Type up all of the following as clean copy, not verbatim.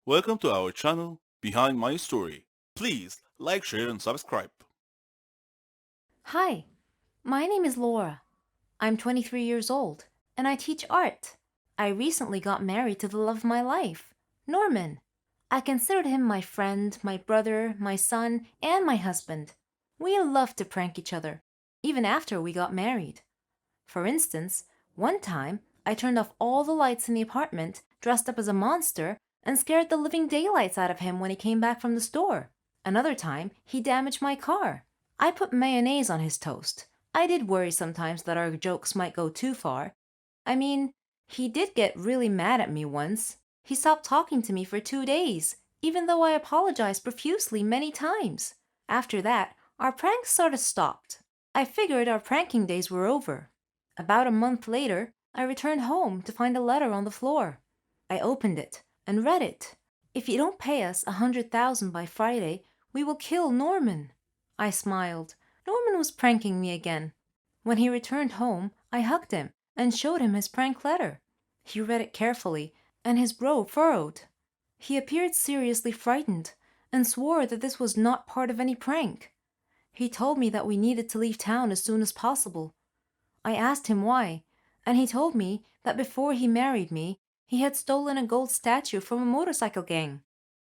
Welcome to our channel, Behind My Story. Please like, share, and subscribe. Hi, my name is Laura. I'm 23 years old, and I teach art. I recently got married to the love of my life, Norman. I considered him my friend, my brother, my son, and my husband. We loved to prank each other, even after we got married. For instance, one time I turned off all the lights in the apartment, dressed up as a monster, and scared the living daylights out of him when he came back from the store. Another time, he damaged my car. I put mayonnaise on his toast. I did worry sometimes that our jokes might go too far. I mean, he did get really mad at me once. He stopped talking to me for 2 days, even though I apologized profusely many times. After that, our pranks sort of stopped. I figured our pranking days were over. About a month later, I returned home to find a letter on the floor. I opened it and read it. If you don't pay us 100,000 by Friday, we will kill Norman. I smiled. Norman was pranking me again. When he returned home, I hugged him and showed him his prank letter. He read it carefully, and his brow furrowed. He appeared seriously frightened and swore that this was not part of any prank. He told me that we needed to leave town as soon as possible. I asked him why, and he told me that before he married me, he had stolen a gold statue from a motorcycle gang.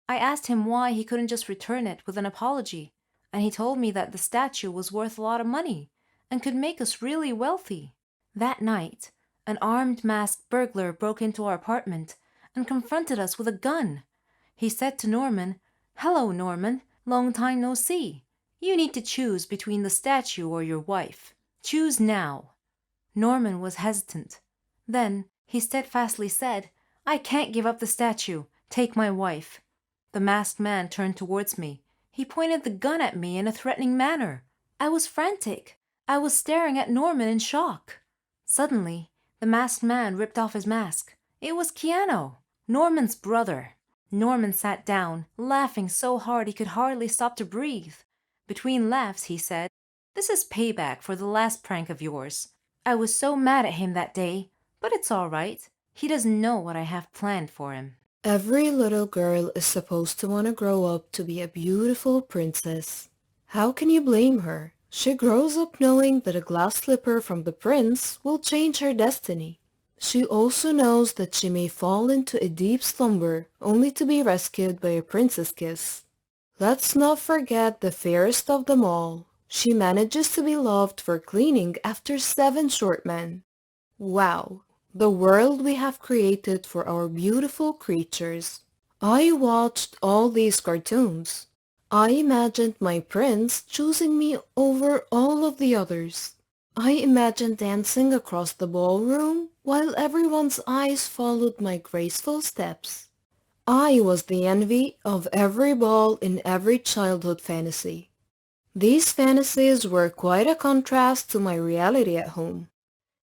I asked him why he couldn't just return it with an apology, and he told me that the statue was worth a lot of money and could make us really wealthy. That night, an armed masked burglar broke into our apartment and confronted us with a gun. He said to Norman, "Hello, Norman, long time no see. You need to choose between the statue or your wife. Choose now." Norman was hesitant. Then he steadfastly said, "I can't give up the statue. Take my wife." The masked man turned towards me. He pointed the gun at me in a threatening manner. I was frantic. I was staring at Norman in shock. Suddenly, the masked man ripped off his mask. It was Keanu, Norman's brother. Norman sat down, laughing so hard he could hardly stop to breathe. Between laughs, he said, "This is payback for the last prank of yours. I was so mad at him that day, but it's all right. He doesn't know what I have planned for him." Every little girl is supposed to want to grow up to be a beautiful princess. How can you blame her? She grows up knowing that a glass slipper from the prince will change her destiny. She also knows that she may fall into a deep slumber only to be rescued by a princess kiss. Let's not forget the fairest of them all. She manages to be loved for cleaning after 7 short men. Wow, the world we have created for our beautiful creatures. I watched all these cartoons. I imagined my prince choosing me over all of the others. I imagined dancing across the ballroom while everyone's eyes followed my graceful steps. I was the envy of every ball in every childhood fantasy. These fantasies were quite a contrast to my reality at home.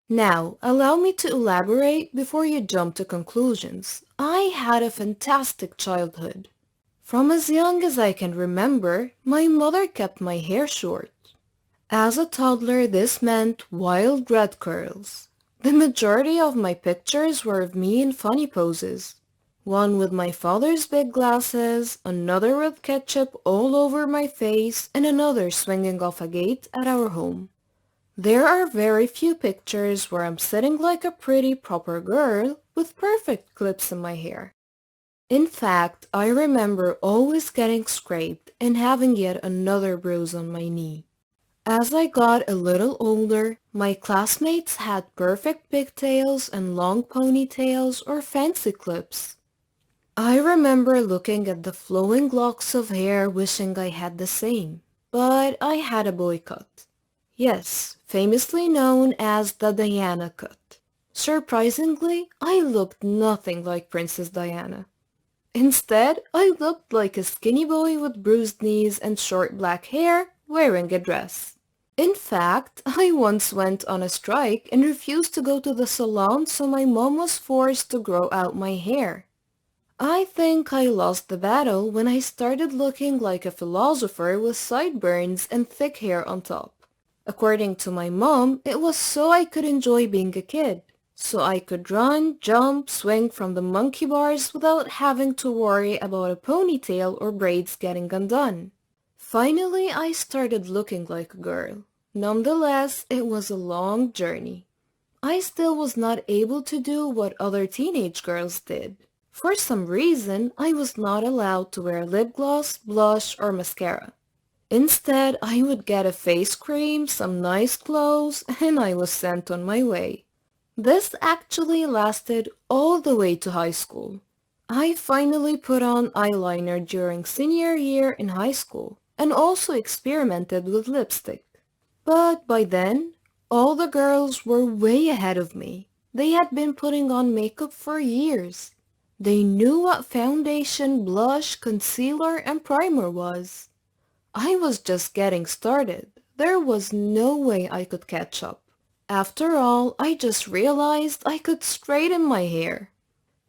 Now, allow me to elaborate before you jump to conclusions. I had a fantastic childhood. From as young as I can remember, my mother kept my hair short. As a toddler, this meant wild red curls. The majority of my pictures were of me in funny poses. One with my father's big glasses, another with ketchup all over my face, and another swinging off a gate at our home. There are very few pictures where I'm sitting like a pretty proper girl with perfect clips in my hair. In fact, I remember always getting scraped and having yet another bruise on my knee. As I got a little older, my classmates had perfect pigtails and long ponytails or fancy clips. I remember looking at the flowing locks of hair wishing I had the same, but I had a boy cut. Yes, famously known as the Diana cut. Surprisingly, I looked nothing like Princess Diana. Instead, I looked like a skinny boy with bruised knees and short black hair wearing a dress. In fact, I once went on a strike and refused to go to the salon, so my mom was forced to grow out my hair. I think I lost the battle when I started looking like a philosopher with sideburns and thick hair on top. According to my mom, it was so I could enjoy being a kid. so I could run, jump, swing from the monkey bars without having to worry about a ponytail or braids getting undone. Finally, I started looking like a girl. Nonetheless, it was a long journey. I still was not able to do what other teenage girls did. For some reason, I was not allowed to wear lip gloss, blush, or mascara. Instead, I would get a face cream, some nice clothes, and I was sent on my way. This actually lasted all the way to high school. I finally put on eyeliner during senior year in high school and also experimented with lipstick. But by then, all the girls were way ahead of me. They had been putting on makeup for years. They knew what foundation, blush, concealer, and primer was. I was just getting started. There was no way I could catch up. After all, I just realized I could straighten my hair.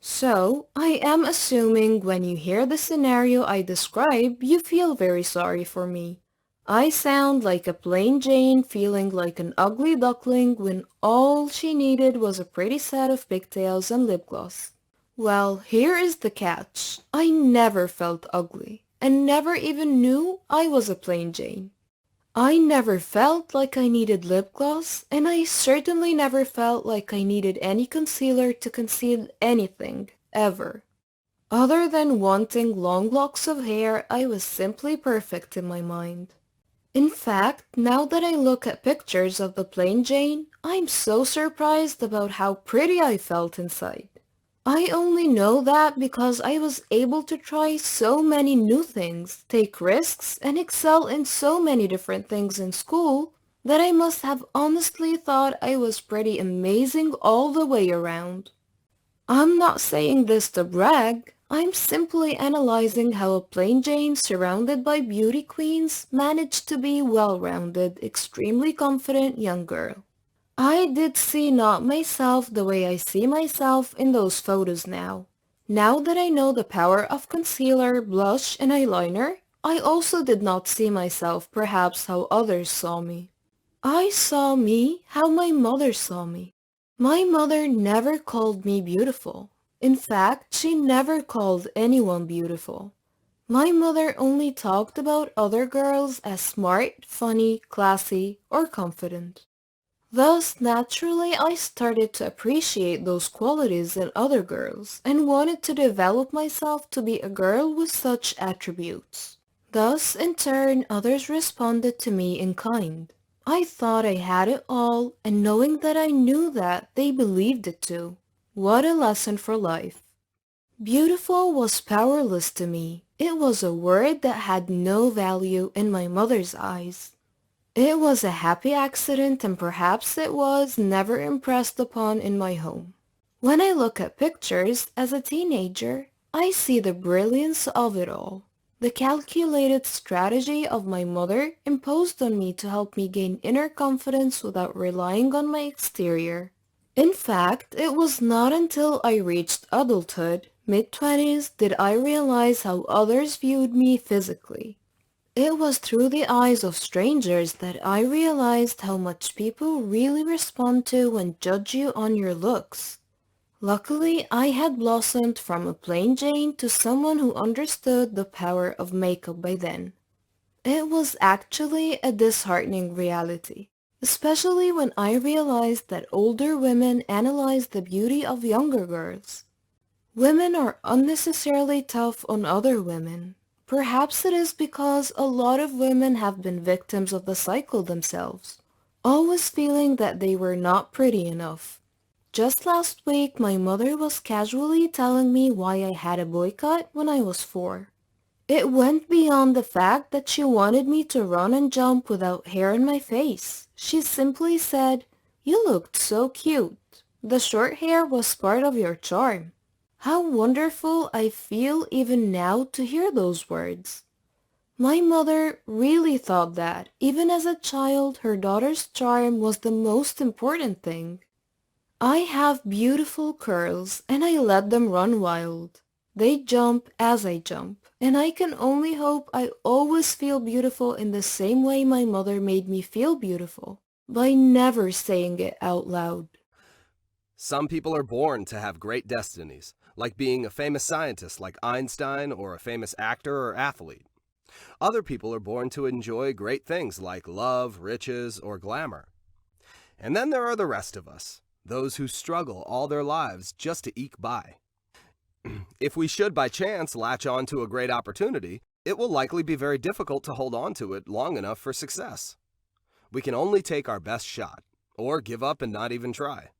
So, I am assuming when you hear the scenario I describe, you feel very sorry for me. I sound like a plain Jane feeling like an ugly duckling when all she needed was a pretty set of pigtails and lip gloss. Well, here is the catch. I never felt ugly, and never even knew I was a plain Jane. I never felt like I needed lip gloss, and I certainly never felt like I needed any concealer to conceal anything, ever. Other than wanting long locks of hair, I was simply perfect in my mind. In fact, now that I look at pictures of the plain Jane, I'm so surprised about how pretty I felt inside. I only know that because I was able to try so many new things, take risks, and excel in so many different things in school that I must have honestly thought I was pretty amazing all the way around. I'm not saying this to brag, I'm simply analyzing how a plain Jane surrounded by beauty queens managed to be well-rounded, extremely confident young girl. I did see not myself the way I see myself in those photos now. Now that I know the power of concealer, blush, and eyeliner, I also did not see myself perhaps how others saw me. I saw me how my mother saw me. My mother never called me beautiful. In fact, she never called anyone beautiful. My mother only talked about other girls as smart, funny, classy, or confident. Thus, naturally, I started to appreciate those qualities in other girls and wanted to develop myself to be a girl with such attributes. Thus, in turn, others responded to me in kind. I thought I had it all, and knowing that I knew that, they believed it too. What a lesson for life. Beautiful was powerless to me. It was a word that had no value in my mother's eyes. It was a happy accident and perhaps it was never impressed upon in my home. When I look at pictures as a teenager, I see the brilliance of it all. The calculated strategy of my mother imposed on me to help me gain inner confidence without relying on my exterior. In fact, it was not until I reached adulthood, mid-20s, did I realize how others viewed me physically. It was through the eyes of strangers that I realized how much people really respond to and judge you on your looks. Luckily, I had blossomed from a plain Jane to someone who understood the power of makeup by then. It was actually a disheartening reality, especially when I realized that older women analyze the beauty of younger girls. Women are unnecessarily tough on other women. Perhaps it is because a lot of women have been victims of the cycle themselves, always feeling that they were not pretty enough. Just last week, my mother was casually telling me why I had a boycott when I was 4. It went beyond the fact that she wanted me to run and jump without hair in my face. She simply said, "You looked so cute. The short hair was part of your charm." How wonderful I feel even now to hear those words. My mother really thought that, even as a child, her daughter's charm was the most important thing. I have beautiful curls, and I let them run wild. They jump as I jump, and I can only hope I always feel beautiful in the same way my mother made me feel beautiful, by never saying it out loud. Some people are born to have great destinies, like being a famous scientist like Einstein or a famous actor or athlete. Other people are born to enjoy great things like love, riches, or glamour. And then there are the rest of us, those who struggle all their lives just to eke by. If we should by chance latch on to a great opportunity, it will likely be very difficult to hold on to it long enough for success. We can only take our best shot, or give up and not even try.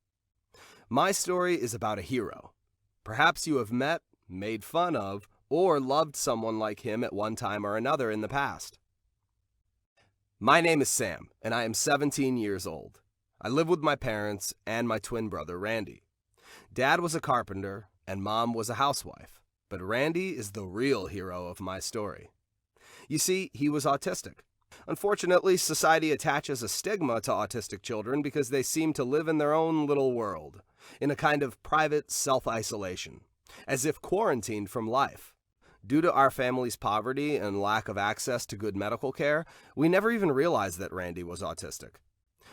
My story is about a hero. Perhaps you have met, made fun of, or loved someone like him at one time or another in the past. My name is Sam, and I am 17 years old. I live with my parents and my twin brother, Randy. Dad was a carpenter, and Mom was a housewife, but Randy is the real hero of my story. You see, he was autistic. Unfortunately, society attaches a stigma to autistic children because they seem to live in their own little world, in a kind of private self-isolation, as if quarantined from life. Due to our family's poverty and lack of access to good medical care, we never even realized that Randy was autistic.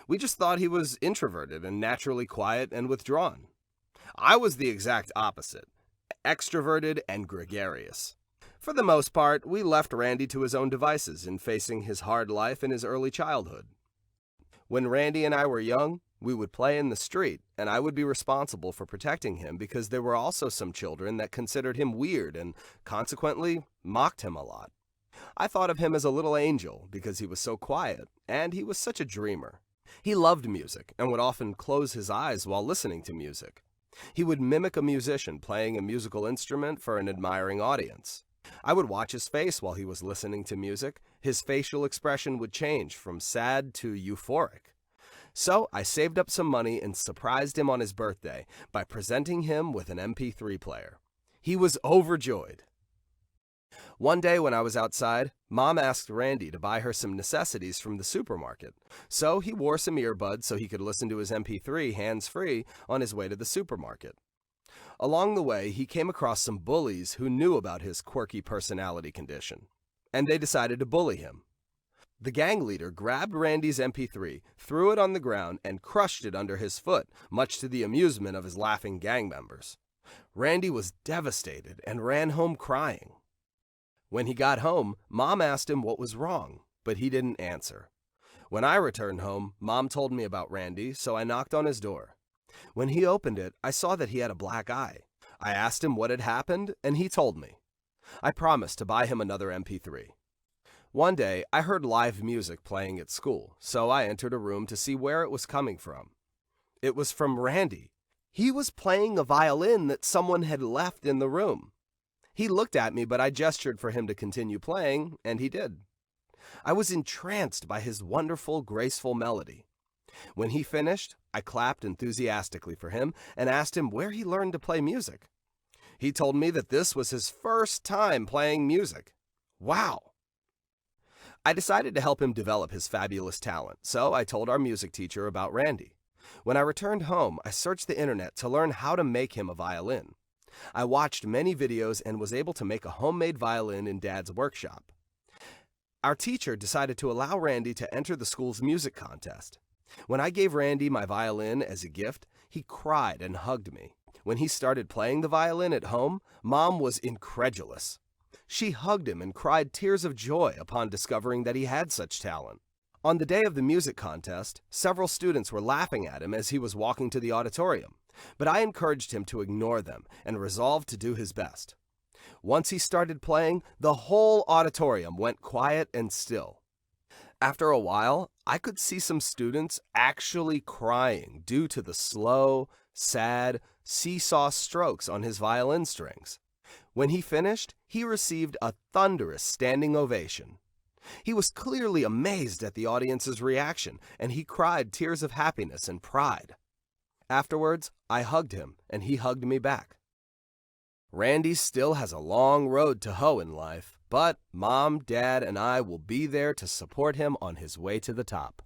We just thought he was introverted and naturally quiet and withdrawn. I was the exact opposite, extroverted and gregarious. For the most part, we left Randy to his own devices in facing his hard life in his early childhood. When Randy and I were young, we would play in the street, and I would be responsible for protecting him because there were also some children that considered him weird and, consequently, mocked him a lot. I thought of him as a little angel because he was so quiet, and he was such a dreamer. He loved music and would often close his eyes while listening to music. He would mimic a musician playing a musical instrument for an admiring audience. I would watch his face while he was listening to music. His facial expression would change from sad to euphoric. So I saved up some money and surprised him on his birthday by presenting him with an MP3 player. He was overjoyed. One day when I was outside, Mom asked Randy to buy her some necessities from the supermarket. So he wore some earbuds so he could listen to his MP3 hands-free on his way to the supermarket. Along the way, he came across some bullies who knew about his quirky personality condition, and they decided to bully him. The gang leader grabbed Randy's MP3, threw it on the ground, and crushed it under his foot, much to the amusement of his laughing gang members. Randy was devastated and ran home crying. When he got home, Mom asked him what was wrong, but he didn't answer. When I returned home, Mom told me about Randy, so I knocked on his door. When he opened it, I saw that he had a black eye. I asked him what had happened, and he told me. I promised to buy him another MP3. One day, I heard live music playing at school, so I entered a room to see where it was coming from. It was from Randy. He was playing a violin that someone had left in the room. He looked at me, but I gestured for him to continue playing, and he did. I was entranced by his wonderful, graceful melody. When he finished, I clapped enthusiastically for him and asked him where he learned to play music. He told me that this was his first time playing music. Wow! I decided to help him develop his fabulous talent, so I told our music teacher about Randy. When I returned home, I searched the internet to learn how to make him a violin. I watched many videos and was able to make a homemade violin in Dad's workshop. Our teacher decided to allow Randy to enter the school's music contest. When I gave Randy my violin as a gift, he cried and hugged me. When he started playing the violin at home, Mom was incredulous. She hugged him and cried tears of joy upon discovering that he had such talent. On the day of the music contest, several students were laughing at him as he was walking to the auditorium, but I encouraged him to ignore them and resolved to do his best. Once he started playing, the whole auditorium went quiet and still. After a while, I could see some students actually crying due to the slow, sad, seesaw strokes on his violin strings. When he finished, he received a thunderous standing ovation. He was clearly amazed at the audience's reaction, and he cried tears of happiness and pride. Afterwards, I hugged him, and he hugged me back. Randy still has a long road to hoe in life, but Mom, Dad, and I will be there to support him on his way to the top.